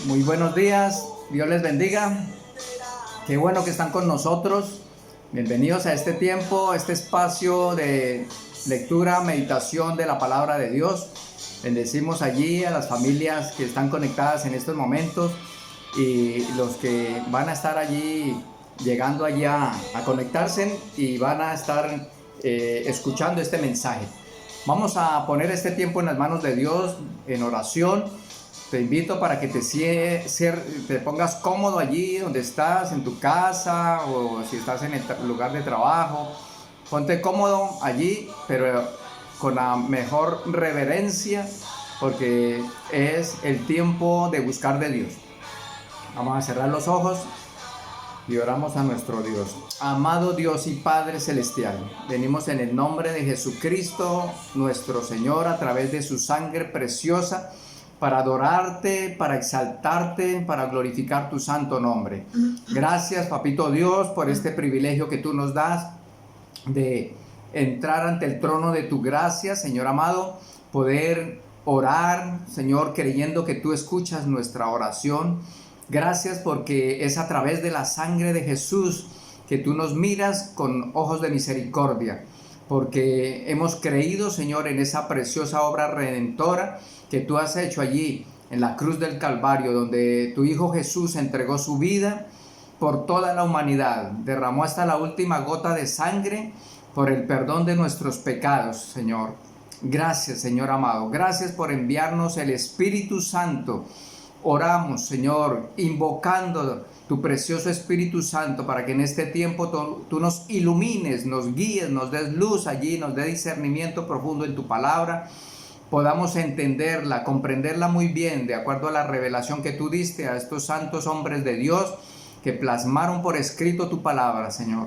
Muy buenos días, Dios les bendiga. Qué bueno que están con nosotros. Bienvenidos a este tiempo, este espacio de lectura, meditación de la palabra de Dios. Bendecimos allí a las familias que están conectadas en estos momentos y los que van a estar allí, llegando allí a conectarse y van a estar escuchando este mensaje. Vamos a poner este tiempo en las manos de Dios en oración. Te invito para que te pongas cómodo allí donde estás, en tu casa o si estás en el lugar de trabajo. Ponte cómodo allí, pero con la mejor reverencia, porque es el tiempo de buscar de Dios. Vamos a cerrar los ojos y oramos a nuestro Dios. Amado Dios y Padre Celestial, venimos en el nombre de Jesucristo, nuestro Señor, a través de su sangre preciosa, para adorarte, para exaltarte, para glorificar tu santo nombre. Gracias, Papito Dios, por este privilegio que tú nos das de entrar ante el trono de tu gracia, Señor amado, poder orar, Señor, creyendo que tú escuchas nuestra oración. Gracias porque es a través de la sangre de Jesús que tú nos miras con ojos de misericordia, porque hemos creído, Señor, en esa preciosa obra redentora que tú has hecho allí en la cruz del Calvario, donde tu Hijo Jesús entregó su vida por toda la humanidad, derramó hasta la última gota de sangre por el perdón de nuestros pecados, Señor. Gracias, Señor amado, gracias por enviarnos el Espíritu Santo. Oramos, Señor, invocando tu precioso Espíritu Santo para que en este tiempo tú nos ilumines, nos guíes, nos des luz allí, nos des discernimiento profundo en tu palabra, podamos entenderla, comprenderla muy bien, de acuerdo a la revelación que tú diste a estos santos hombres de Dios que plasmaron por escrito tu palabra, Señor.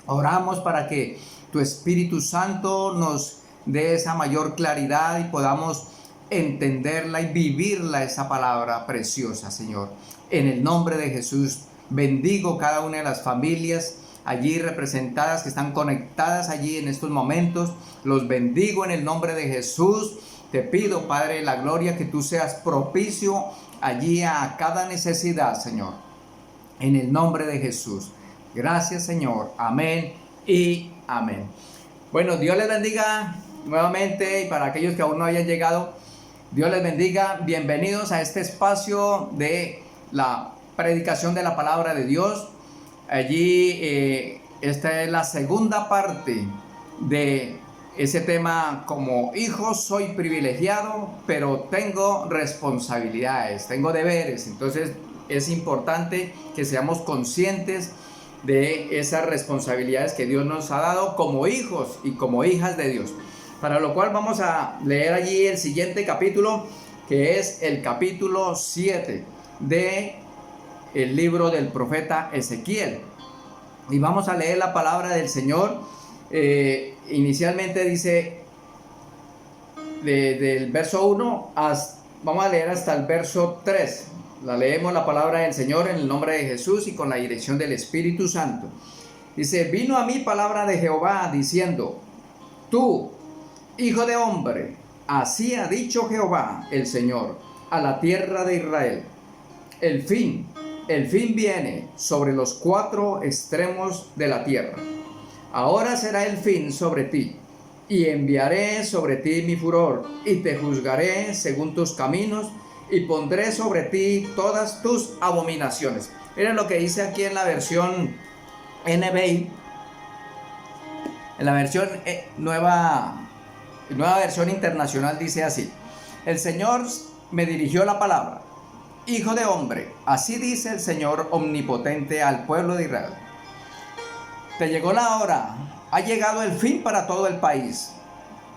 Oramos para que tu Espíritu Santo nos dé esa mayor claridad y podamos entenderla y vivirla, esa palabra preciosa, Señor. En el nombre de Jesús, bendigo cada una de las familias allí representadas que están conectadas allí en estos momentos. Los bendigo en el nombre de Jesús. Te pido, Padre de la gloria, que tú seas propicio allí a cada necesidad, Señor. En el nombre de Jesús. Gracias, Señor. Amén y amén. Bueno, Dios les bendiga nuevamente, y para aquellos que aún no hayan llegado, Dios les bendiga. Bienvenidos a este espacio de la predicación de la palabra de Dios. Allí esta es la segunda parte de ese tema: como hijo soy privilegiado, pero tengo responsabilidades, tengo deberes. Entonces es importante que seamos conscientes de esas responsabilidades que Dios nos ha dado como hijos y como hijas de Dios. Para lo cual vamos a leer allí el siguiente capítulo, que es el capítulo 7 de el libro del profeta Ezequiel. Y vamos a leer la palabra del Señor. Inicialmente dice del verso 1, vamos a leer hasta el verso 3. La leemos, la palabra del Señor, en el nombre de Jesús y con la dirección del Espíritu Santo. Dice: vino a mí palabra de Jehová diciendo: tú, hijo de hombre, así ha dicho Jehová el Señor a la tierra de Israel: el fin viene sobre los cuatro extremos de la tierra. Ahora será el fin sobre ti, y enviaré sobre ti mi furor, y te juzgaré según tus caminos, y pondré sobre ti todas tus abominaciones. Miren lo que dice aquí en la versión NBI, en la versión nueva versión internacional. Dice así: el Señor me dirigió la palabra: hijo de hombre, así dice el Señor omnipotente al pueblo de Israel: te llegó la hora, ha llegado el fin para todo el país,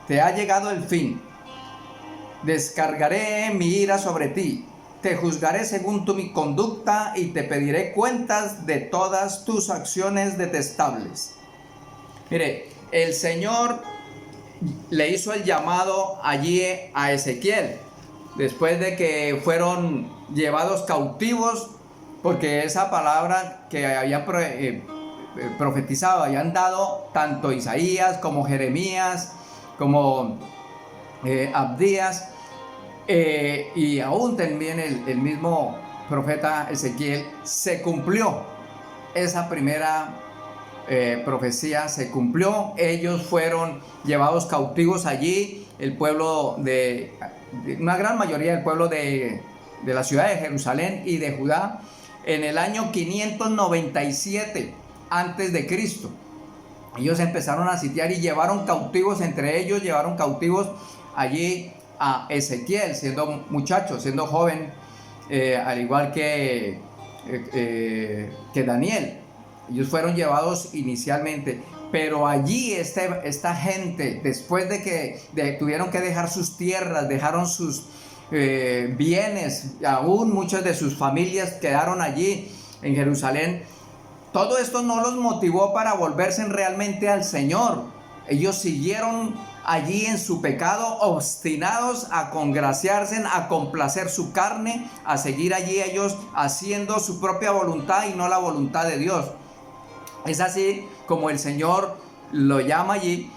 te ha llegado el fin. Descargaré mi ira sobre ti, te juzgaré según mi conducta y te pediré cuentas de todas tus acciones detestables. Mire, el Señor le hizo el llamado allí a Ezequiel, después de que fueron llevados cautivos, porque esa palabra que habían profetizado, habían dado tanto Isaías como Jeremías, como Abdías, Y aún también el mismo profeta Ezequiel se cumplió esa primera profecía, se cumplió. Ellos fueron llevados cautivos allí, el pueblo de una gran mayoría del pueblo de la ciudad de Jerusalén y de Judá, en el año 597 antes de Cristo. Ellos empezaron a sitiar y llevaron cautivos, entre ellos llevaron cautivos allí a Ezequiel, siendo muchacho, siendo joven, al igual que Daniel. Ellos fueron llevados inicialmente, pero allí esta gente, después de que tuvieron que dejar sus tierras, dejaron sus bienes, aún muchas de sus familias quedaron allí en Jerusalén. Todo esto no los motivó para volverse realmente al Señor. Ellos siguieron allí en su pecado, obstinados a congraciarse, a complacer su carne, a seguir allí ellos haciendo su propia voluntad y no la voluntad de Dios. Es así como el Señor lo llama allí,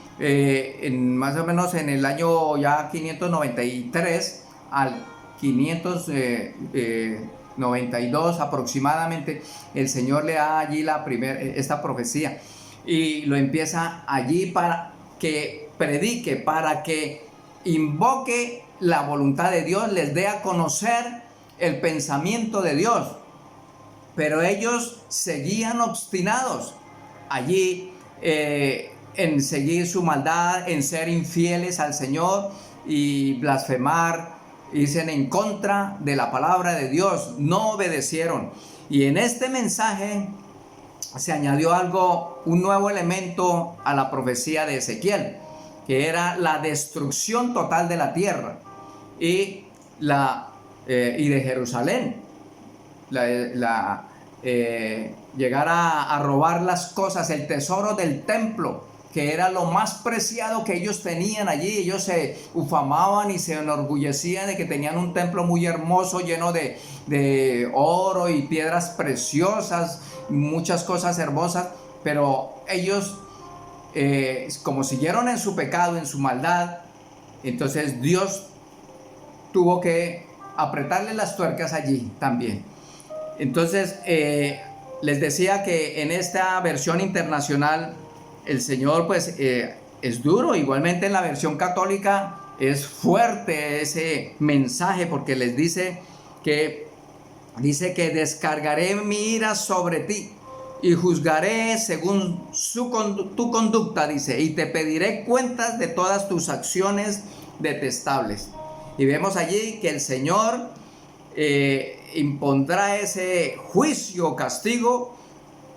más o menos en el año ya 593 al 592 aproximadamente. El Señor le da allí esta profecía y lo empieza allí para que predique, para que invoque la voluntad de Dios, les dé a conocer el pensamiento de Dios. Pero ellos seguían obstinados allí en seguir su maldad, en ser infieles al Señor y blasfemar, irse en contra de la palabra de Dios, no obedecieron. Y en este mensaje se añadió un nuevo elemento a la profecía de Ezequiel, que era la destrucción total de la tierra y de Jerusalén. Llegar a robar las cosas, el tesoro del templo, que era lo más preciado que ellos tenían allí. Ellos se ufamaban y se enorgullecían de que tenían un templo muy hermoso, lleno de oro y piedras preciosas, muchas cosas hermosas, pero ellos, como siguieron en su pecado, en su maldad, entonces Dios tuvo que apretarle las tuercas allí también. Entonces, les decía que en esta versión internacional el Señor pues es duro. Igualmente en la versión católica es fuerte ese mensaje, porque les dice que descargaré mi ira sobre ti y juzgaré según tu conducta, dice, y te pediré cuentas de todas tus acciones detestables. Y vemos allí que el Señor impondrá ese juicio o castigo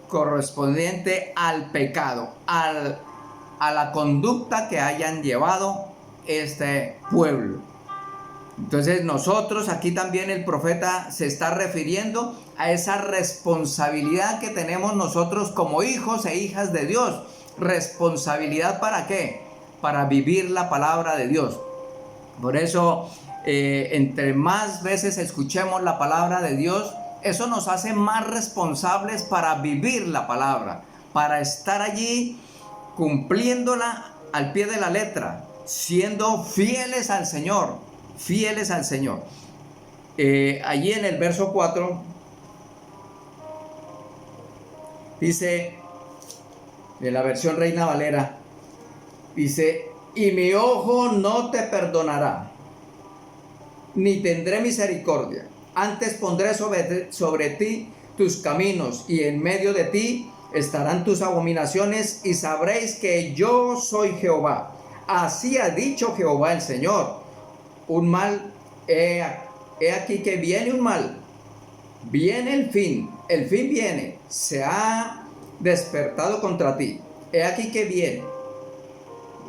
correspondiente al pecado, a la conducta que hayan llevado este pueblo. Entonces nosotros aquí también el profeta se está refiriendo a esa responsabilidad que tenemos nosotros como hijos e hijas de Dios. ¿Responsabilidad para qué? Para vivir la palabra de Dios. Por eso entre más veces escuchemos la palabra de Dios, eso nos hace más responsables para vivir la palabra, para estar allí cumpliéndola al pie de la letra, siendo fieles al Señor, fieles al Señor. Allí en el verso 4 dice, en la versión Reina Valera, dice: y mi ojo no te perdonará, ni tendré misericordia. Antes pondré sobre ti tus caminos, y en medio de ti estarán tus abominaciones, y sabréis que yo soy Jehová. Así ha dicho Jehová el Señor. Un mal, he aquí que viene un mal. Viene el fin viene, se ha despertado contra ti. He aquí que viene.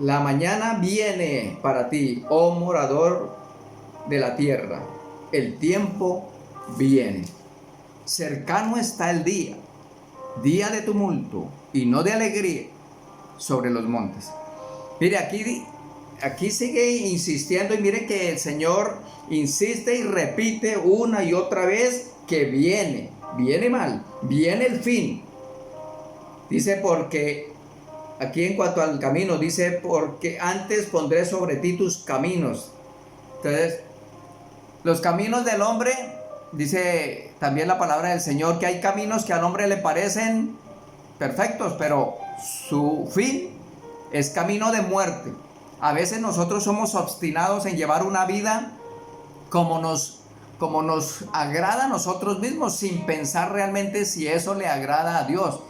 La mañana viene para ti, oh morador de la tierra. El tiempo viene. Cercano está el día de tumulto y no de alegría sobre los montes. Mire, aquí sigue insistiendo, y mire que el Señor insiste y repite una y otra vez que viene mal, viene el fin. Dice, porque aquí en cuanto al camino, dice, porque antes pondré sobre ti tus caminos. Entonces, Los caminos del hombre, dice también la palabra del Señor, que hay caminos que al hombre le parecen perfectos, pero su fin es camino de muerte. A veces nosotros somos obstinados en llevar una vida como nos agrada a nosotros mismos, sin pensar realmente si eso le agrada a Dios.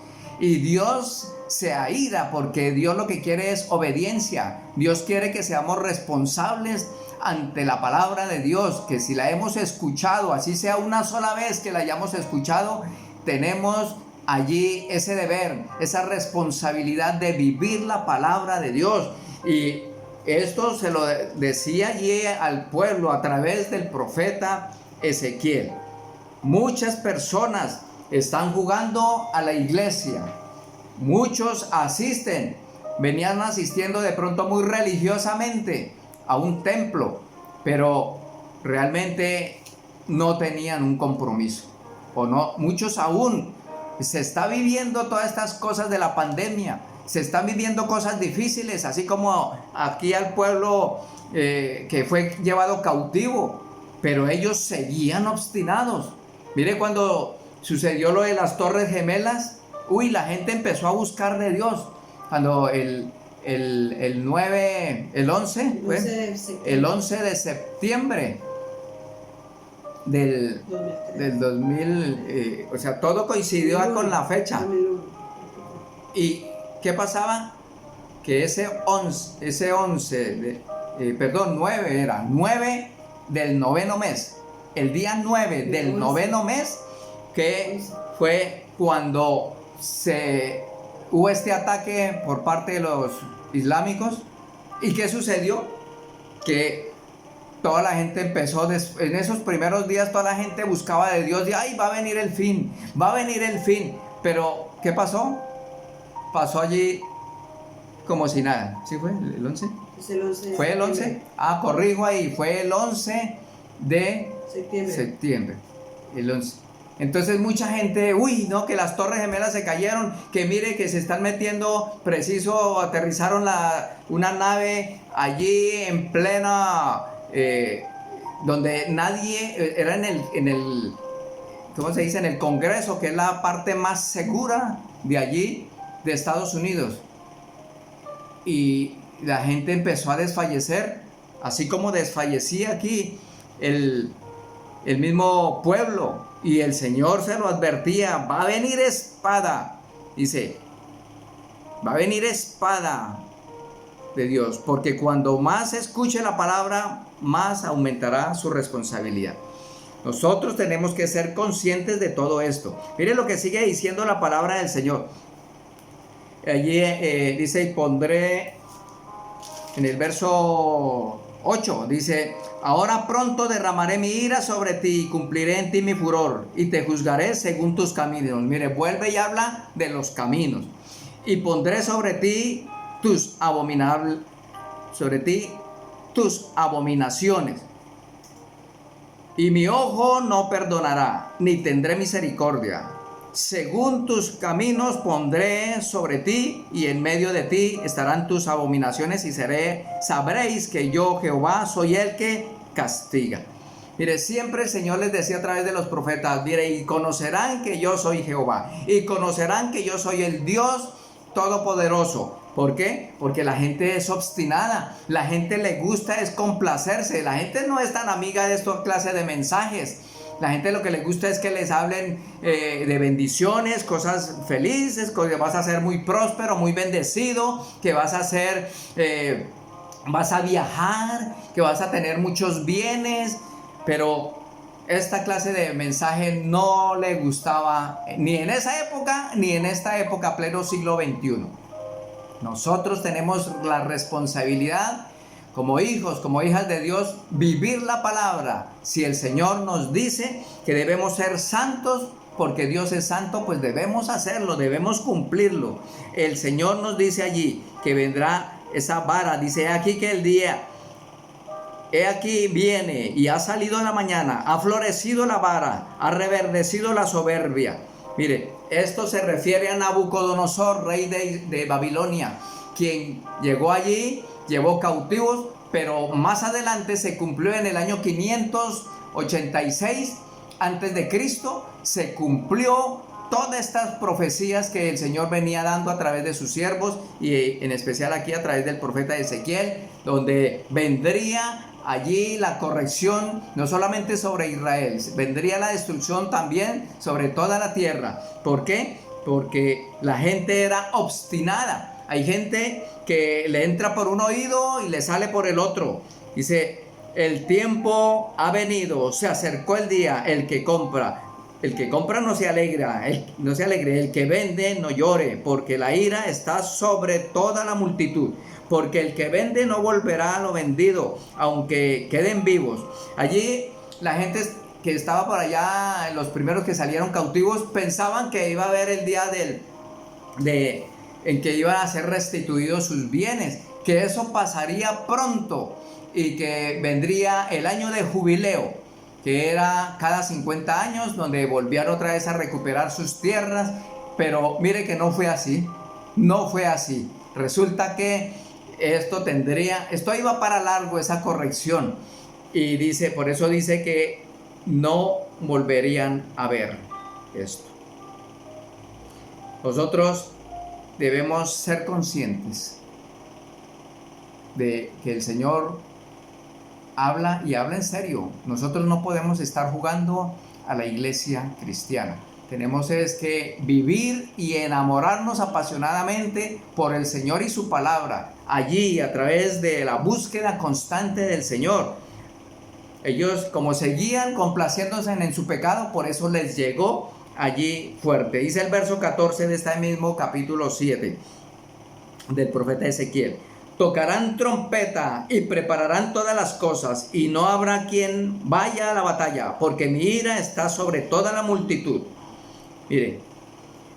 Y Dios se aira porque Dios lo que quiere es obediencia. Dios quiere que seamos responsables ante la palabra de Dios, que si la hemos escuchado, así sea una sola vez que la hayamos escuchado, tenemos allí ese deber, esa responsabilidad de vivir la palabra de Dios. Y esto se lo decía allí al pueblo a través del profeta Ezequiel. Muchas personas están jugando a la iglesia, muchos asisten, venían asistiendo de pronto muy religiosamente a un templo, pero realmente no tenían un compromiso, o no, muchos aún. Se está viviendo todas estas cosas de la pandemia, se están viviendo cosas difíciles, así como aquí al pueblo que fue llevado cautivo, pero ellos seguían obstinados. Mire, cuando sucedió lo de las Torres Gemelas, la gente empezó a buscar de Dios. Cuando el 11 de septiembre del 2000, o sea, todo coincidió con la fecha. ¿Y qué pasaba? Que ese 9 del noveno mes, el día 9 del noveno mes, que fue cuando hubo este ataque por parte de los islámicos. ¿Y qué sucedió? Que toda la gente empezó, en esos primeros días toda la gente buscaba de Dios, y ¡ay, va a venir el fin! Va a venir el fin. Pero, ¿qué pasó? Pasó allí como si nada. ¿Sí fue el 11? Es el 11. ¿Fue el 11? Corrijo ahí, fue el 11 de septiembre. El 11. Entonces mucha gente, no, que las Torres Gemelas se cayeron, que mire que se están metiendo, preciso aterrizaron una nave allí en plena, donde nadie, era en el, ¿cómo se dice? En el Congreso, que es la parte más segura de allí, de Estados Unidos. Y la gente empezó a desfallecer, así como desfallecía aquí el mismo pueblo. Y el Señor se lo advertía, va a venir espada, dice, va a venir espada de Dios, porque cuando más escuche la palabra, más aumentará su responsabilidad. Nosotros tenemos que ser conscientes de todo esto. Mire lo que sigue diciendo la palabra del Señor. Allí dice, y pondré en el verso 8, dice, ahora pronto derramaré mi ira sobre ti y cumpliré en ti mi furor y te juzgaré según tus caminos. Mire, vuelve y habla de los caminos. Y pondré sobre ti tus abominaciones. Y mi ojo no perdonará, ni tendré misericordia. Según tus caminos pondré sobre ti, y en medio de ti estarán tus abominaciones, y sabréis que yo, Jehová, soy el que castiga. Mire, siempre el Señor les decía a través de los profetas, mire, y conocerán que yo soy Jehová, y conocerán que yo soy el Dios Todopoderoso. ¿Por qué? Porque la gente es obstinada, la gente le gusta es complacerse, la gente no es tan amiga de esta clase de mensajes. La gente lo que le gusta es que les hablen de bendiciones, cosas felices, que vas a ser muy próspero, muy bendecido, que vas a ser, vas a viajar, que vas a tener muchos bienes. Pero esta clase de mensaje no le gustaba ni en esa época, ni en esta época, pleno siglo XXI. Nosotros tenemos la responsabilidad, como hijos, como hijas de Dios, vivir la palabra. Si el Señor nos dice que debemos ser santos, porque Dios es santo, pues debemos hacerlo, debemos cumplirlo. El Señor nos dice allí que vendrá esa vara. Dice, aquí que el día, he aquí viene y ha salido en la mañana, ha florecido la vara, ha reverdecido la soberbia. Mire, esto se refiere a Nabucodonosor, rey de Babilonia, quien llegó allí, llevó cautivos pero más adelante se cumplió en el año 586 antes de Cristo, se cumplió todas estas profecías que el Señor venía dando a través de sus siervos y en especial aquí a través del profeta Ezequiel, donde vendría allí la corrección no solamente sobre Israel, vendría la destrucción también sobre toda la tierra. ¿Por qué? Porque la gente era obstinada. Hay gente que le entra por un oído y le sale por el otro. Dice, el tiempo ha venido, se acercó el día, el que compra no se alegra, no se alegre, el que vende no llore, porque la ira está sobre toda la multitud, porque el que vende no volverá a lo vendido, aunque queden vivos. Allí la gente que estaba por allá, los primeros que salieron cautivos, pensaban que iba a haber el día en que iban a ser restituidos sus bienes, que eso pasaría pronto y que vendría el año de jubileo, que era cada 50 años, donde volvían otra vez a recuperar sus tierras. Pero mire que no fue así, no fue así. Resulta que esto iba para largo, esa corrección, y dice, por eso dice que no volverían a ver esto. Nosotros debemos ser conscientes de que el Señor habla y habla en serio. Nosotros no podemos estar jugando a la iglesia cristiana. Tenemos que vivir y enamorarnos apasionadamente por el Señor y su palabra, allí a través de la búsqueda constante del Señor. Ellos, como seguían complaciéndose en su pecado, por eso les llegó allí fuerte. Dice el verso 14 de este mismo capítulo 7 del profeta Ezequiel: tocarán trompeta y prepararán todas las cosas, y no habrá quien vaya a la batalla, porque mi ira está sobre toda la multitud. Miren,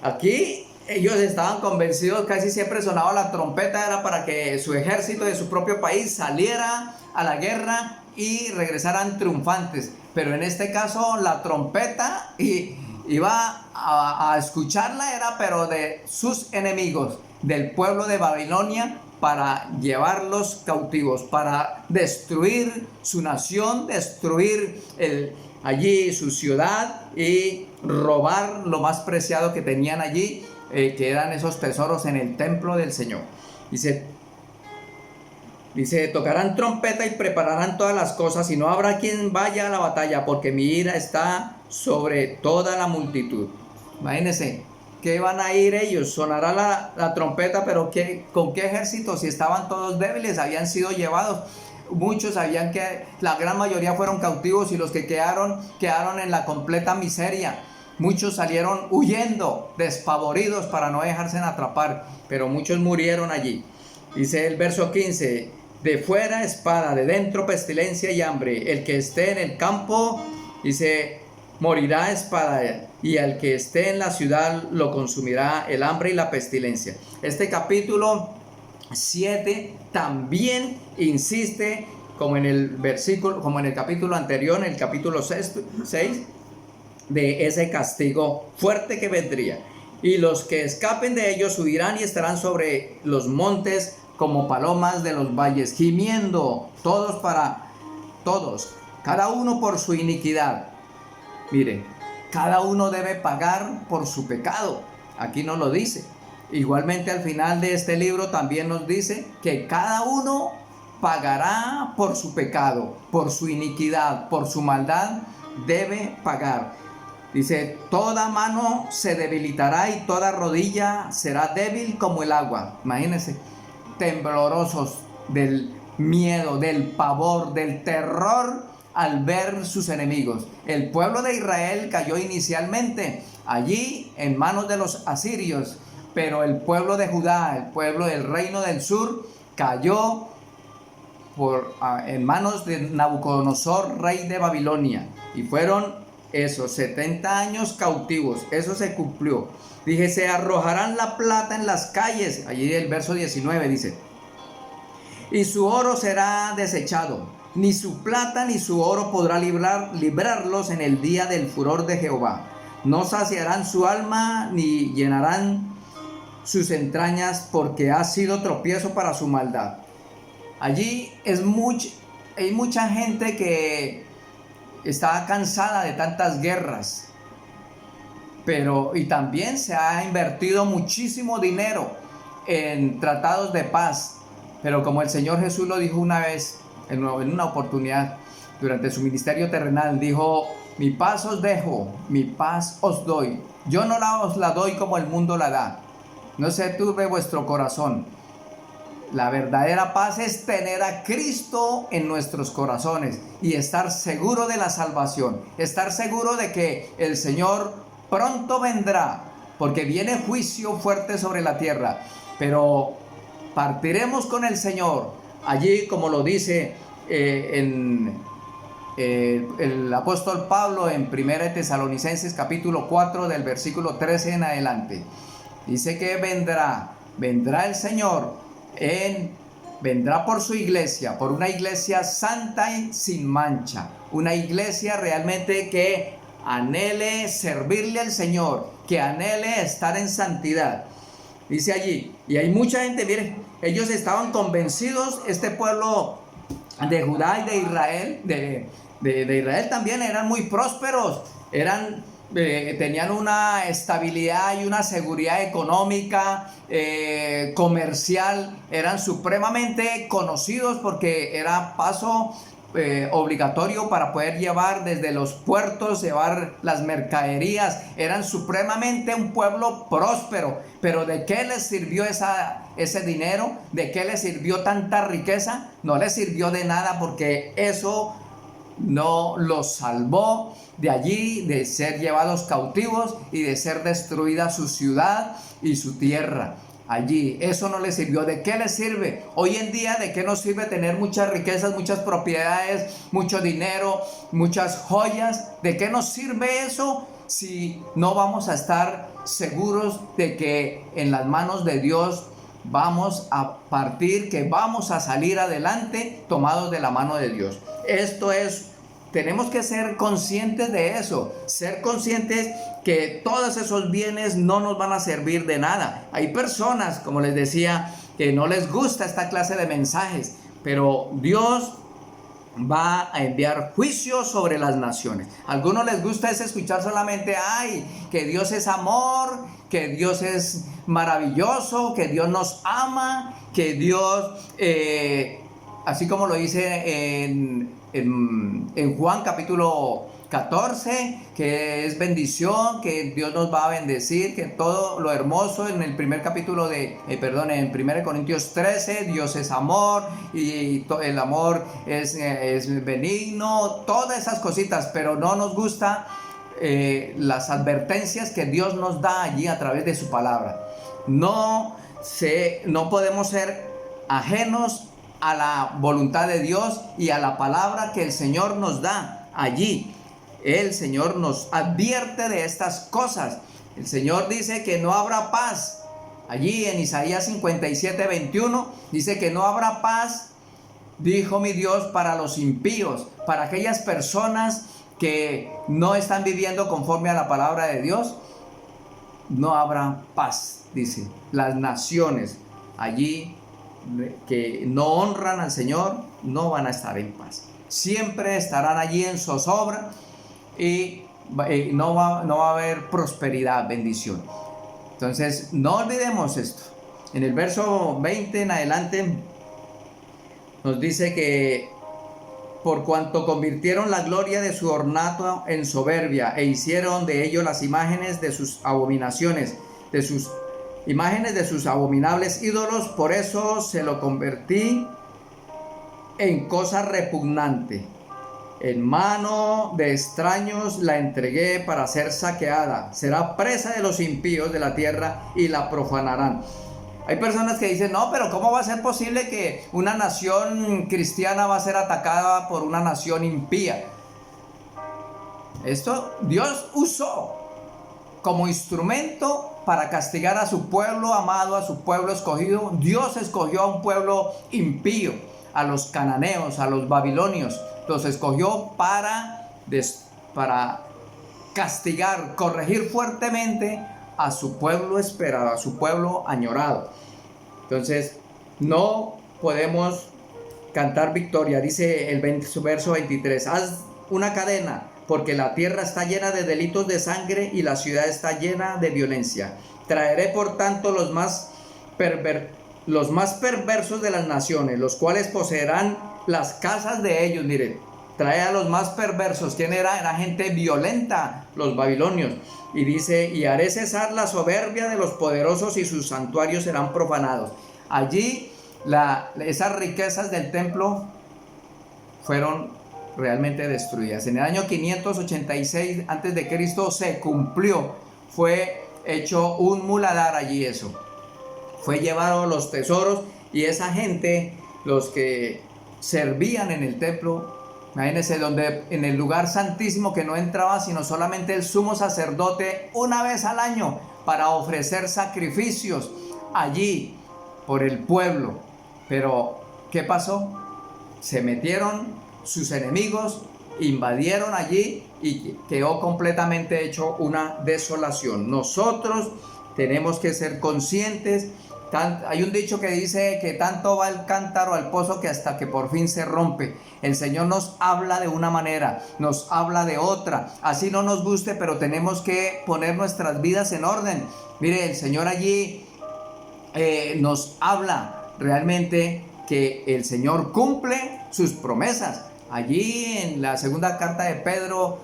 aquí ellos estaban convencidos, casi siempre sonaba la trompeta, era para que su ejército de su propio país saliera a la guerra y regresaran triunfantes. Pero en este caso la trompeta iba a escucharla, era pero de sus enemigos, del pueblo de Babilonia, para llevarlos cautivos, para destruir su nación, destruir allí su ciudad y robar lo más preciado que tenían allí, que eran esos tesoros en el templo del Señor. Dice, tocarán trompeta y prepararán todas las cosas, y no habrá quien vaya a la batalla, porque mi ira está sobre toda la multitud. Imagínense, ¿qué van a ir ellos? Sonará la trompeta, pero ¿con qué ejército? Si estaban todos débiles, habían sido llevados. Muchos sabían que la gran mayoría fueron cautivos, y los que quedaron en la completa miseria. Muchos salieron huyendo, despavoridos, para no dejarse atrapar, pero muchos murieron allí. Dice el verso 15, de fuera espada, de dentro pestilencia y hambre. El que esté en el campo, dice, morirá espada, y al que esté en la ciudad lo consumirá el hambre y la pestilencia. Este capítulo 7 también insiste, como en el capítulo anterior, en el capítulo 6, de ese castigo fuerte que vendría. Y los que escapen de ellos huirán y estarán sobre los montes como palomas de los valles, gimiendo, todos, cada uno por su iniquidad. Mire, cada uno debe pagar por su pecado. Aquí nos lo dice. Igualmente al final de este libro también nos dice que cada uno pagará por su pecado, por su iniquidad, por su maldad, debe pagar. Dice, toda mano se debilitará y toda rodilla será débil como el agua. Imagínense, temblorosos del miedo, del pavor, del terror al ver sus enemigos. El pueblo de Israel cayó inicialmente allí en manos de los asirios, pero el pueblo de Judá, el pueblo del reino del sur, cayó en manos de Nabucodonosor, rey de Babilonia, y fueron esos 70 años cautivos. Eso se cumplió. Dije, se arrojarán la plata en las calles. Allí el verso 19 dice, y su oro será desechado, ni su plata ni su oro podrá librarlos en el día del furor de Jehová. No saciarán su alma ni llenarán sus entrañas, porque ha sido tropiezo para su maldad. Allí hay mucha gente que está cansada de tantas guerras, y también se ha invertido muchísimo dinero en tratados de paz. Pero como el Señor Jesús lo dijo una vez, en una oportunidad, durante su ministerio terrenal, dijo: mi paz os dejo, mi paz os doy. Yo no os la doy como el mundo la da. No se turbe vuestro corazón. La verdadera paz es tener a Cristo en nuestros corazones y estar seguro de la salvación, estar seguro de que el Señor pronto vendrá, porque viene juicio fuerte sobre la tierra, pero partiremos con el Señor. Allí, como lo dice el apóstol Pablo en 1 Tesalonicenses capítulo 4 del versículo 13 en adelante, dice que vendrá el Señor, vendrá por su iglesia, por una iglesia santa y sin mancha, una iglesia realmente que anhele servirle al Señor, que anhele estar en santidad. Dice allí, y hay mucha gente, miren, ellos estaban convencidos, este pueblo de Judá y de Israel, de Israel también eran muy prósperos, tenían una estabilidad y una seguridad económica, comercial, eran supremamente conocidos porque era paso obligatorio para poder llevar desde los puertos, llevar las mercaderías. Eran supremamente un pueblo próspero, pero ¿de qué les sirvió ese dinero? ¿De qué les sirvió tanta riqueza? No les sirvió de nada, porque eso no los salvó de allí, de ser llevados cautivos y de ser destruida su ciudad y su tierra. Allí, eso no les sirvió. ¿De qué les sirve? Hoy en día, ¿de qué nos sirve tener muchas riquezas, muchas propiedades, mucho dinero, muchas joyas? ¿De qué nos sirve eso si no vamos a estar seguros de que en las manos de Dios vamos a partir, que vamos a salir adelante tomados de la mano de Dios? Tenemos que ser conscientes de eso, ser conscientes que todos esos bienes no nos van a servir de nada. Hay personas, como les decía, que no les gusta esta clase de mensajes, pero Dios va a enviar juicio sobre las naciones. A algunos les gusta escuchar solamente, que Dios es amor, que Dios es maravilloso, que Dios nos ama, que Dios, así como lo dice en Juan capítulo 14, que es bendición, que Dios nos va a bendecir, que todo lo hermoso en el primer capítulo en 1 Corintios 13, Dios es amor y el amor es benigno, todas esas cositas, pero no nos gusta las advertencias que Dios nos da allí a través de su palabra. No podemos ser ajenos a la voluntad de Dios y a la palabra que el Señor nos da allí. El Señor nos advierte de estas cosas. El Señor dice que no habrá paz. Allí en Isaías 57, 21 dice que no habrá paz, dijo mi Dios, para los impíos, para aquellas personas que no están viviendo conforme a la palabra de Dios. No habrá paz, dice. Las naciones allí que no honran al Señor no van a estar en paz. Siempre estarán allí en zozobra y no va a haber prosperidad, bendición. Entonces, no olvidemos esto. En el verso 20 en adelante nos dice que por cuanto convirtieron la gloria de su ornato en soberbia e hicieron de ello las imágenes de sus abominaciones, de sus imágenes de sus abominables ídolos, por eso se lo convertí en cosa repugnante. En mano de extraños la entregué para ser saqueada. Será presa de los impíos de la tierra y la profanarán. Hay personas que dicen, no, pero ¿cómo va a ser posible que una nación cristiana va a ser atacada por una nación impía? Esto Dios usó como instrumento para castigar a su pueblo amado, a su pueblo escogido. Dios escogió a un pueblo impío, a los cananeos, a los babilonios. Los escogió para castigar, corregir fuertemente a su pueblo esperado, a su pueblo añorado. Entonces, no podemos cantar victoria. Dice el verso 23, haz una cadena, porque la tierra está llena de delitos de sangre y la ciudad está llena de violencia. Traeré por tanto los más perversos de las naciones, los cuales poseerán las casas de ellos. Mire, trae a los más perversos. ¿Quién era? Era gente violenta, los babilonios. Y dice, y haré cesar la soberbia de los poderosos y sus santuarios serán profanados. Allí esas riquezas del templo fueron realmente destruidas. En el año 586 a.C. se cumplió, fue hecho un muladar allí eso. Fue llevado los tesoros y esa gente, los que servían en el templo, imagínense, donde en el lugar santísimo que no entraba sino solamente el sumo sacerdote una vez al año para ofrecer sacrificios allí por el pueblo. Pero ¿qué pasó? Se metieron sus enemigos, invadieron allí y quedó completamente hecho una desolación. Nosotros tenemos que ser conscientes. Hay un dicho que dice que tanto va el cántaro al pozo que hasta que por fin se rompe. El Señor nos habla de una manera, nos habla de otra. Así no nos guste, pero tenemos que poner nuestras vidas en orden. Mire, el Señor allí nos habla realmente que el Señor cumple sus promesas. Allí en la segunda carta de Pedro,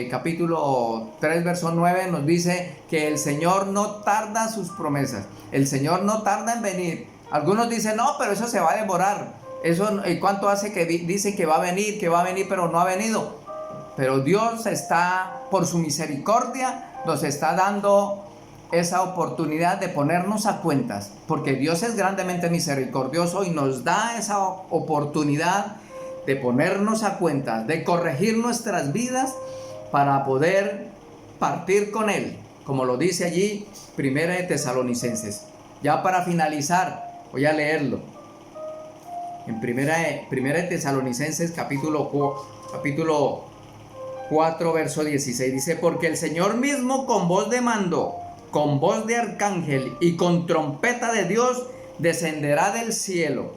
capítulo 3, verso 9, nos dice que el Señor no tarda sus promesas. El Señor no tarda en venir. Algunos dicen, no, pero eso se va a demorar. Eso, ¿cuánto hace que dice que va a venir, pero no ha venido? Pero Dios está, por su misericordia, nos está dando esa oportunidad de ponernos a cuentas, porque Dios es grandemente misericordioso y nos da esa oportunidad de ponernos a cuentas, de corregir nuestras vidas para poder partir con Él, como lo dice allí Primera de Tesalonicenses. Ya para finalizar, voy a leerlo. En Primera de Tesalonicenses capítulo 4, verso 16, dice, porque el Señor mismo con voz de mando, con voz de arcángel y con trompeta de Dios descenderá del cielo,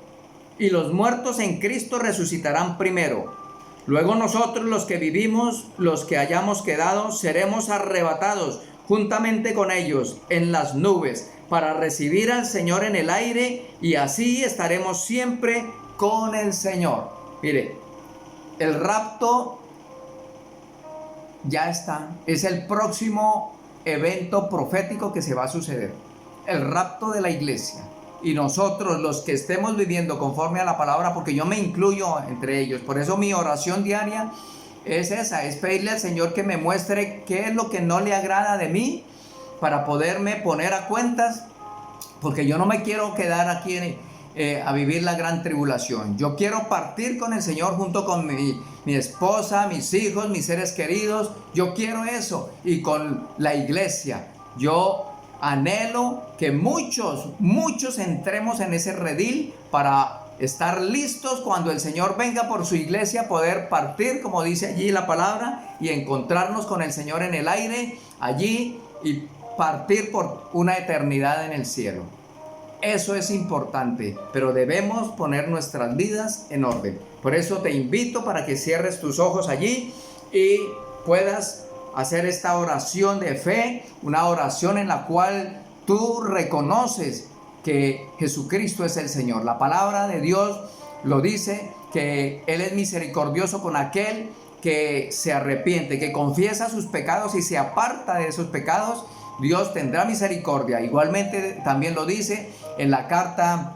y los muertos en Cristo resucitarán primero. Luego nosotros, los que vivimos, los que hayamos quedado, seremos arrebatados juntamente con ellos en las nubes para recibir al Señor en el aire, y así estaremos siempre con el Señor. Mire, el rapto ya está, es el próximo evento profético que se va a suceder, el rapto de la iglesia. Y nosotros, los que estemos viviendo conforme a la palabra, porque yo me incluyo entre ellos, por eso mi oración diaria es esa, es pedirle al Señor que me muestre qué es lo que no le agrada de mí, para poderme poner a cuentas, porque yo no me quiero quedar aquí a vivir la gran tribulación. Yo quiero partir con el Señor junto con mi esposa, mis hijos, mis seres queridos. Yo quiero eso, y con la iglesia. Yo anhelo que muchos entremos en ese redil para estar listos cuando el Señor venga por su iglesia, poder partir, como dice allí la palabra, y encontrarnos con el Señor en el aire allí y partir por una eternidad en el cielo. Eso es importante, pero debemos poner nuestras vidas en orden. Por eso te invito para que cierres tus ojos allí y puedas hacer esta oración de fe, una oración en la cual tú reconoces que Jesucristo es el Señor. La palabra de Dios lo dice, que Él es misericordioso con aquel que se arrepiente, que confiesa sus pecados y se aparta de esos pecados. Dios tendrá misericordia. Igualmente también lo dice en la carta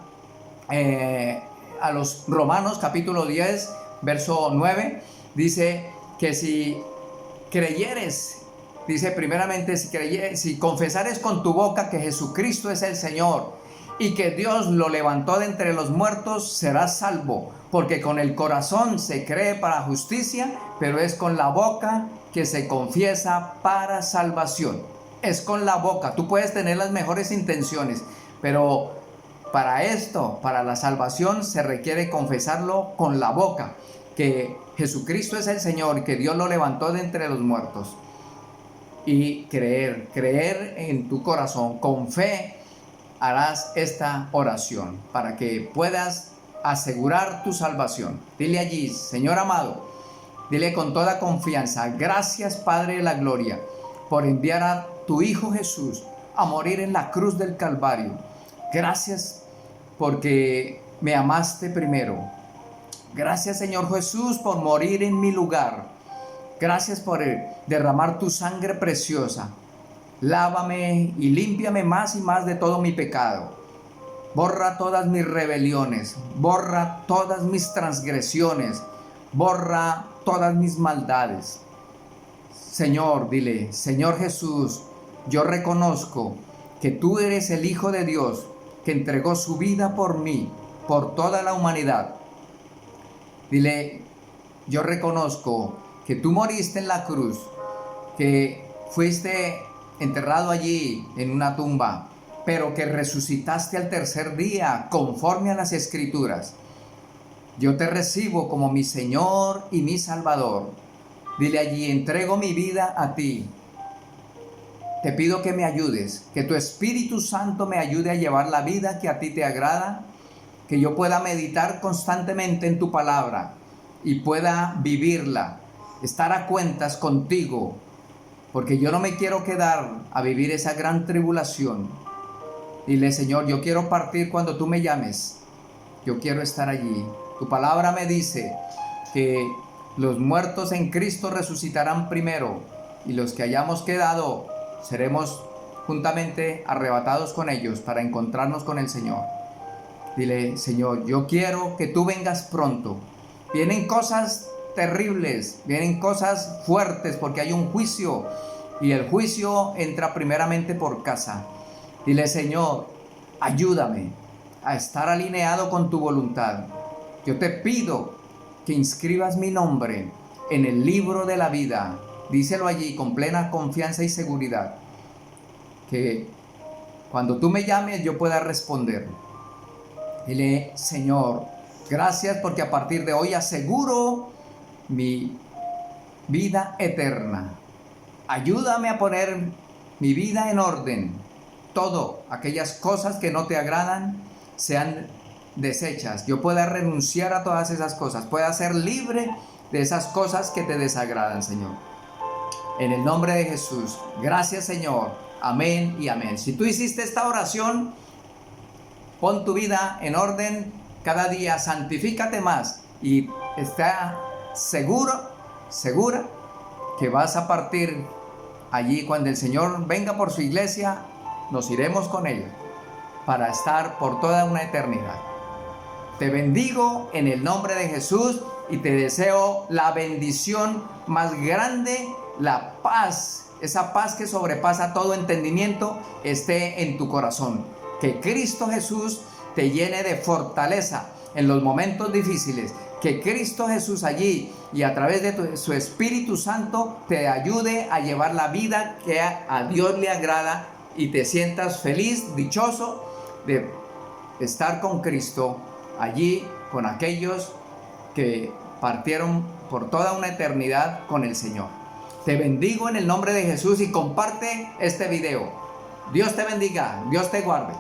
a los Romanos capítulo 10 verso 9, dice que si creyeres, dice primeramente, si confesares con tu boca que Jesucristo es el Señor y que Dios lo levantó de entre los muertos, serás salvo, porque con el corazón se cree para justicia, pero es con la boca que se confiesa para salvación. Es con la boca. Tú puedes tener las mejores intenciones, pero para esto, para la salvación, se requiere confesarlo con la boca, que Jesucristo es el Señor, que Dios lo levantó de entre los muertos, y creer en tu corazón. Con fe harás esta oración para que puedas asegurar tu salvación. Dile allí, Señor amado, dile con toda confianza, gracias Padre de la gloria, por enviar a tu Hijo Jesús a morir en la cruz del Calvario. Gracias porque me amaste primero. Gracias Señor Jesús por morir en mi lugar. Gracias por derramar tu sangre preciosa. Lávame y límpiame más y más de todo mi pecado. Borra todas mis rebeliones, borra todas mis transgresiones, borra todas mis maldades. Señor, dile, Señor Jesús, yo reconozco que tú eres el Hijo de Dios, que entregó su vida por mí, por toda la humanidad. Dile, yo reconozco que tú moriste en la cruz, que fuiste enterrado allí en una tumba, pero que resucitaste al tercer día conforme a las Escrituras. Yo te recibo como mi Señor y mi Salvador. Dile allí, entrego mi vida a ti. Te pido que me ayudes, que tu Espíritu Santo me ayude a llevar la vida que a ti te agrada, que yo pueda meditar constantemente en tu palabra y pueda vivirla, estar a cuentas contigo, porque yo no me quiero quedar a vivir esa gran tribulación. Dile, Señor, yo quiero partir cuando tú me llames, yo quiero estar allí. Tu palabra me dice que los muertos en Cristo resucitarán primero y los que hayamos quedado seremos juntamente arrebatados con ellos para encontrarnos con el Señor. Dile, Señor, yo quiero que tú vengas pronto. Vienen cosas terribles, vienen cosas fuertes porque hay un juicio y el juicio entra primeramente por casa. Dile, Señor, ayúdame a estar alineado con tu voluntad. Yo te pido que inscribas mi nombre en el libro de la vida. Díselo allí con plena confianza y seguridad, que cuando tú me llames yo pueda responder. Dile, Señor, gracias porque a partir de hoy aseguro mi vida eterna. Ayúdame a poner mi vida en orden. Todo, aquellas cosas que no te agradan, sean desechas. Yo pueda renunciar a todas esas cosas. Pueda ser libre de esas cosas que te desagradan, Señor. En el nombre de Jesús. Gracias, Señor. Amén y amén. Si tú hiciste esta oración, pon tu vida en orden cada día, santifícate más y está segura que vas a partir allí cuando el Señor venga por su iglesia, nos iremos con ellos para estar por toda una eternidad. Te bendigo en el nombre de Jesús y te deseo la bendición más grande, la paz, esa paz que sobrepasa todo entendimiento, esté en tu corazón. Que Cristo Jesús te llene de fortaleza en los momentos difíciles. Que Cristo Jesús allí y a través de su Espíritu Santo te ayude a llevar la vida que a Dios le agrada y te sientas feliz, dichoso de estar con Cristo allí, con aquellos que partieron por toda una eternidad con el Señor. Te bendigo en el nombre de Jesús y comparte este video. Dios te bendiga, Dios te guarde.